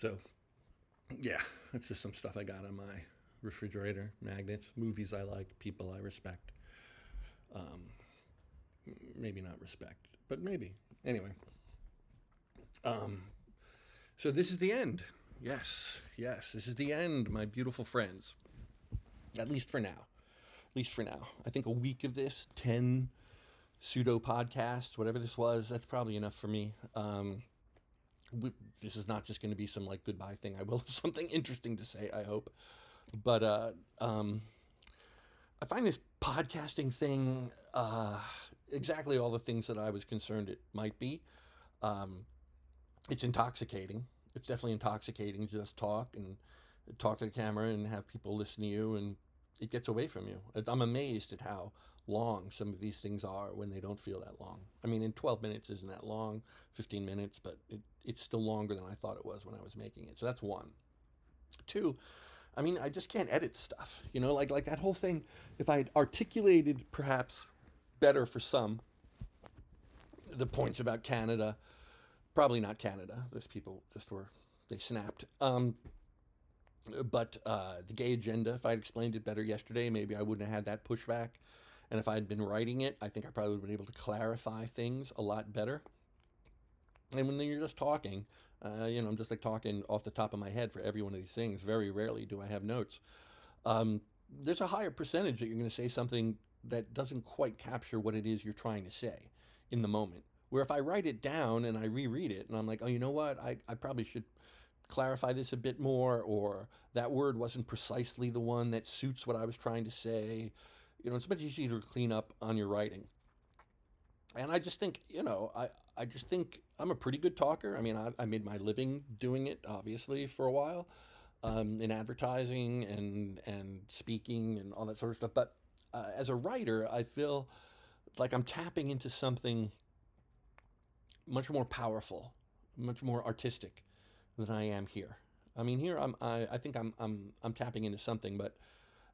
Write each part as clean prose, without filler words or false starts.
So, yeah, that's just some stuff I got on my refrigerator. Magnets, movies I like, people I respect. Um, Maybe not respect, but maybe. Anyway, um, so this is the end. Yes, yes, this is the end, my beautiful friends. At least for now. At least for now. I think a week of this, 10 pseudo podcasts, whatever this was, that's probably enough for me. This is not just going to be some like goodbye thing. I will have something interesting to say, I hope. But I find this podcasting thing exactly all the things that I was concerned it might be. Um, it's intoxicating. It's definitely intoxicating to just talk and talk to the camera and have people listen to you, and it gets away from you. I'm amazed at how long some of these things are when they don't feel that long. I mean, in 12 minutes isn't that long, 15 minutes, but it's still longer than I thought it was when I was making it. So that's one. Two, I mean, I just can't edit stuff. Like that whole thing. If I had articulated perhaps better for some the points about Canada, probably not Canada. Those people just were they snapped. But the gay agenda, if I'd explained it better yesterday, maybe I wouldn't have had that pushback. And if I'd been writing it, I think I probably would have been able to clarify things a lot better. And when you're just talking, I'm just like talking off the top of my head for every one of these things. Very rarely do I have notes. Um, there's a higher percentage that you're going to say something that doesn't quite capture what it is you're trying to say in the moment. Where if I write it down and I reread it and I'm like, oh, you know what? I probably should clarify this a bit more, or that word wasn't precisely the one that suits what I was trying to say. It's much easier to clean up on your writing. And I just think, I just think I'm a pretty good talker. I mean, I made my living doing it, obviously, for a while, in advertising and speaking and all that sort of stuff. But as a writer, I feel like I'm tapping into something much more powerful, much more artistic than I am here. I mean, here I think I'm tapping into something, but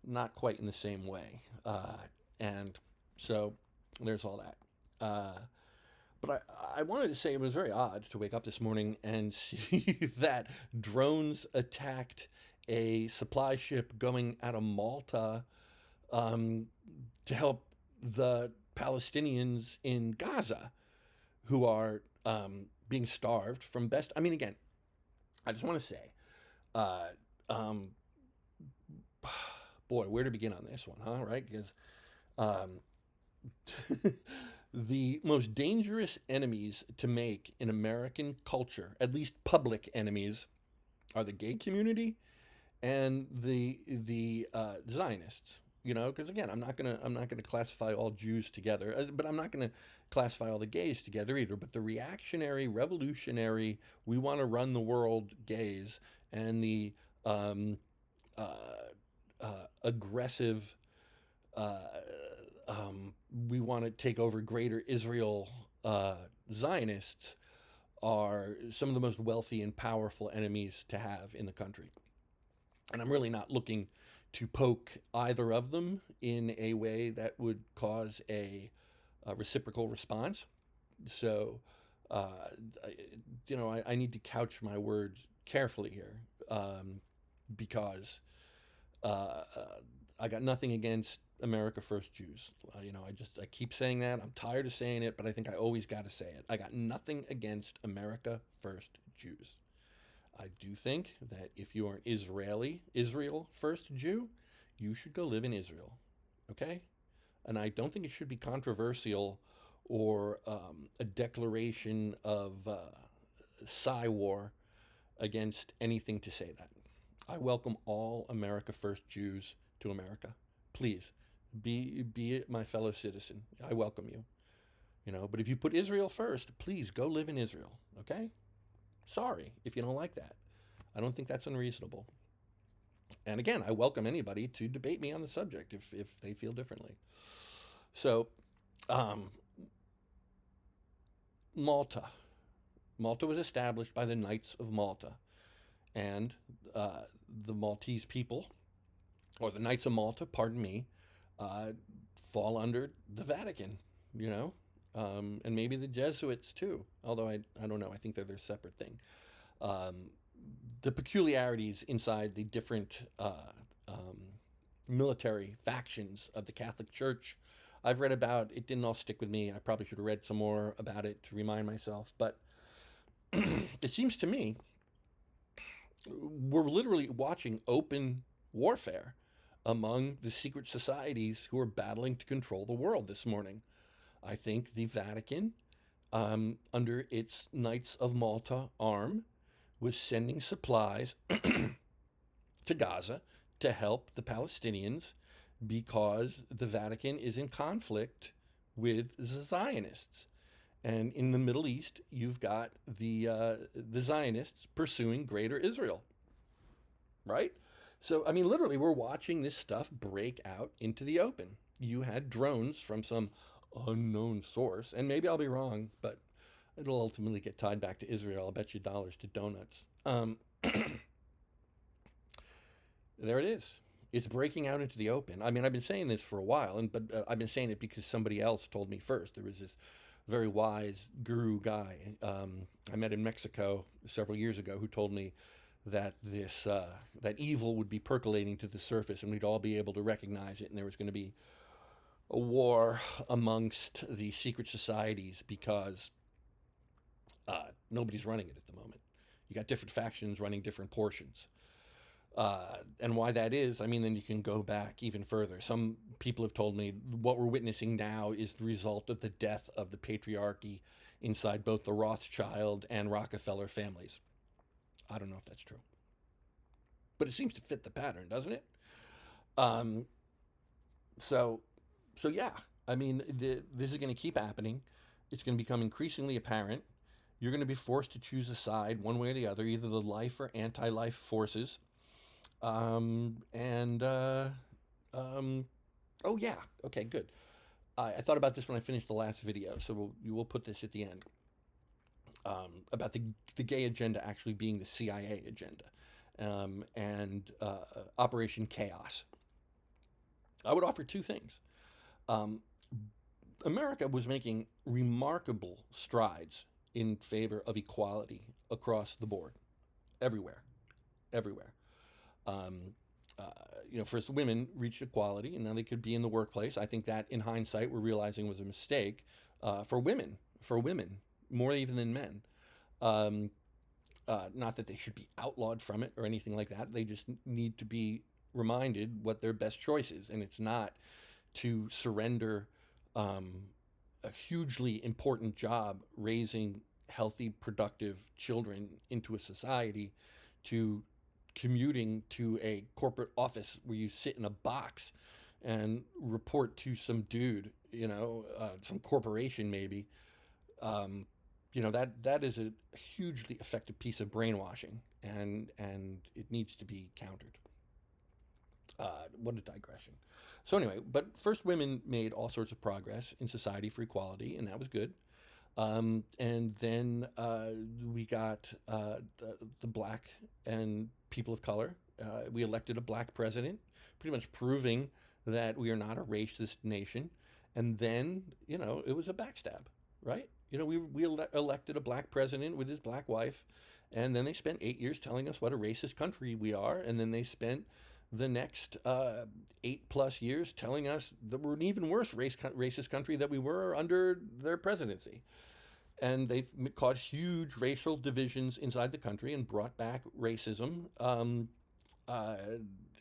not quite in the same way. And so there's all that. But I wanted to say it was very odd to wake up this morning and see that drones attacked a supply ship going out of Malta um, to help the Palestinians in Gaza who are being starved from best. I mean, again, I just want to say, uh, um, boy, where to begin on this one, huh? Right? Because the most dangerous enemies to make in American culture, at least public enemies, are the gay community and the Zionists. Because again, I'm not gonna classify all Jews together, but I'm not gonna classify all the gays together either. But the reactionary, revolutionary, we want to run the world gays, and the um, uh, aggressive, uh, we want to take over greater Israel Zionists are some of the most wealthy and powerful enemies to have in the country. And I'm really not looking to poke either of them in a way that would cause a reciprocal response. So, uh, I need to couch my words carefully here because uh, I got nothing against America First Jews. I keep saying that. I'm tired of saying it, but I think I always got to say it. I got nothing against America First Jews. I do think that if you are an Israel First Jew, you should go live in Israel. Okay? And I don't think it should be controversial or a declaration of war against anything to say that. I welcome all America First Jews to America. Please be my fellow citizen. I welcome you. But if you put Israel first, please go live in Israel. Okay? Sorry if you don't like that. I don't think that's unreasonable. And again, I welcome anybody to debate me on the subject if they feel differently. So, um, Malta. Malta was established by the Knights of Malta. And the Maltese people, or the Knights of Malta, pardon me, uh, fall under the Vatican, and maybe the Jesuits too. Although I don't know, I think they're their separate thing. Um, the peculiarities inside the different um, military factions of the Catholic Church. I've read about it, didn't all stick with me. I probably should have read some more about it to remind myself. But it seems to me we're literally watching open warfare among the secret societies who are battling to control the world this morning. I think the Vatican, under its Knights of Malta arm, was sending supplies to Gaza to help the Palestinians because the Vatican is in conflict with the Zionists. And in the Middle East, you've got the Zionists pursuing Greater Israel, right? So, I mean, literally, we're watching this stuff break out into the open. You had drones from some unknown source, and maybe I'll be wrong, but it'll ultimately get tied back to Israel. I'll bet you dollars to donuts. There it is. It's breaking out into the open. I mean, I've been saying this for a while, but I've been saying it because somebody else told me first. There was this very wise guru guy I met in Mexico several years ago who told me that that evil would be percolating to the surface, and we'd all be able to recognize it, and there was going to be a war amongst the secret societies because nobody's running it at the moment. You got different factions running different portions. And why that is, I mean, then you can go back even further. Some people have told me what we're witnessing now is the result of the death of the patriarchy inside both the Rothschild and Rockefeller families. I don't know if that's true, but it seems to fit the pattern, doesn't it? Um, so, so yeah, I mean, this is going to keep happening. It's going to become increasingly apparent. You're going to be forced to choose a side, one way or the other, either the life or anti-life forces. And oh yeah, okay, good. I thought about this when I finished the last video, so we'll put this at the end. About the gay agenda actually being the CIA agenda, and Operation Chaos. I would offer two things. Um, America was making remarkable strides in favor of equality across the board, everywhere, everywhere. Um, uh, first women reached equality, and now they could be in the workplace. I think that, in hindsight, we're realizing was a mistake for women, more even than men. Um, Not that they should be outlawed from it or anything like that. They just need to be reminded what their best choice is, and it's not to surrender um, a hugely important job raising healthy, productive children into a society to commuting to a corporate office where you sit in a box and report to some dude, some corporation maybe. Um, that is a hugely effective piece of brainwashing, and it needs to be countered. What a digression. So anyway, but first women made all sorts of progress in society for equality, and that was good. And then we got the black and people of color. We elected a black president, pretty much proving that we are not a racist nation. And then, it was a backstab, right? We elected a black president with his black wife, and then they spent 8 years telling us what a racist country we are, and then they spent the next 8+ years telling us that we're an even worse racist country that we were under their presidency. And they've caused huge racial divisions inside the country and brought back racism, uh,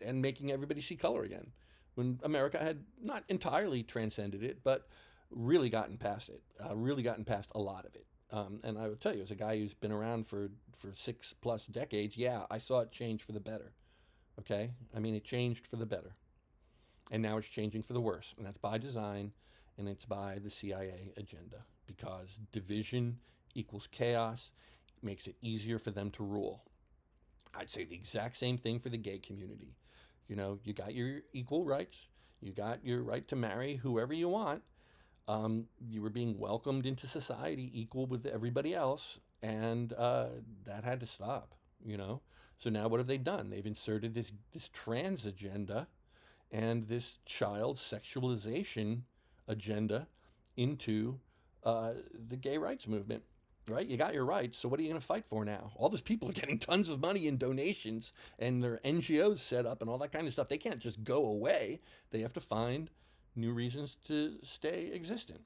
and making everybody see color again. When America had not entirely transcended it, but really gotten past it, really gotten past a lot of it. And I would tell you, as a guy who's been around for 6+ decades, yeah, I saw it change for the better. Okay? I mean, it changed for the better. And now it's changing for the worse. And that's by design, and it's by the CIA agenda, because division equals chaos, makes it easier for them to rule. I'd say the exact same thing for the gay community. You got your equal rights, you got your right to marry whoever you want. You were being welcomed into society equal with everybody else, and that had to stop. So now what have they done? They've inserted this trans agenda and this child sexualization agenda into the gay rights movement. right? You got your rights, so what are you going to fight for now? All those people are getting tons of money in donations and their NGOs set up and all that kind of stuff. They can't just go away. They have to find new reasons to stay existent.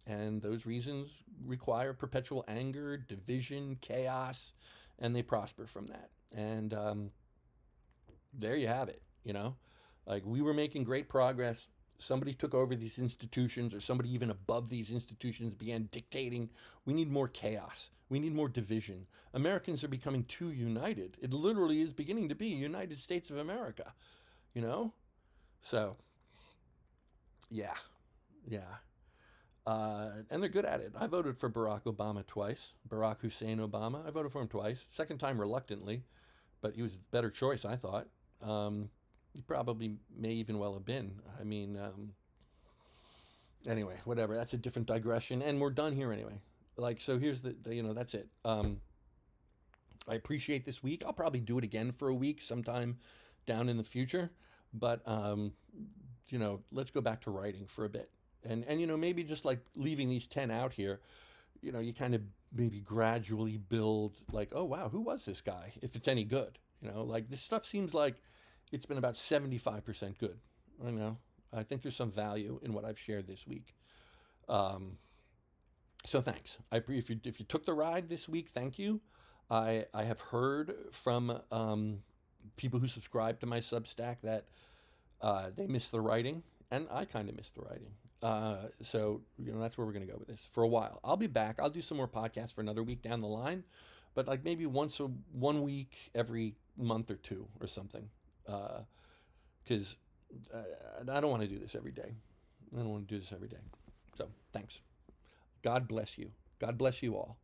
And those reasons require perpetual anger, division, chaos, and they prosper from that. And there you have it, you know? Like we were making great progress. Somebody took over these institutions, or somebody even above these institutions began dictating. We need more chaos. We need more division. Americans are becoming too united. It literally is beginning to be United States of America, you know? So, yeah, yeah. And they're good at it. I voted for Barack Obama twice. Barack Hussein Obama. I voted for him twice. Second time reluctantly, but he was a better choice, I thought. He probably may even well have been. I mean, anyway, whatever. That's a different digression, and we're done here anyway. Like, so here's that's it. I appreciate this week. I'll probably do it again for a week sometime down in the future, but let's go back to writing for a bit, and maybe just like leaving these 10 out here. You kind of maybe gradually build like, oh wow, who was this guy? If it's any good, like this stuff seems like it's been about 75% good. I know. I think there's some value in what I've shared this week. So thanks. If you took the ride this week, thank you. I have heard from people who subscribe to my Substack that they miss the writing, and I kind of miss the writing. So that's where we're gonna go with this for a while. I'll be back. I'll do some more podcasts for another week down the line, but like maybe 1 week every month or two or something. Because I don't want to do this every day. I don't want to do this every day. So thanks. God bless you. God bless you all.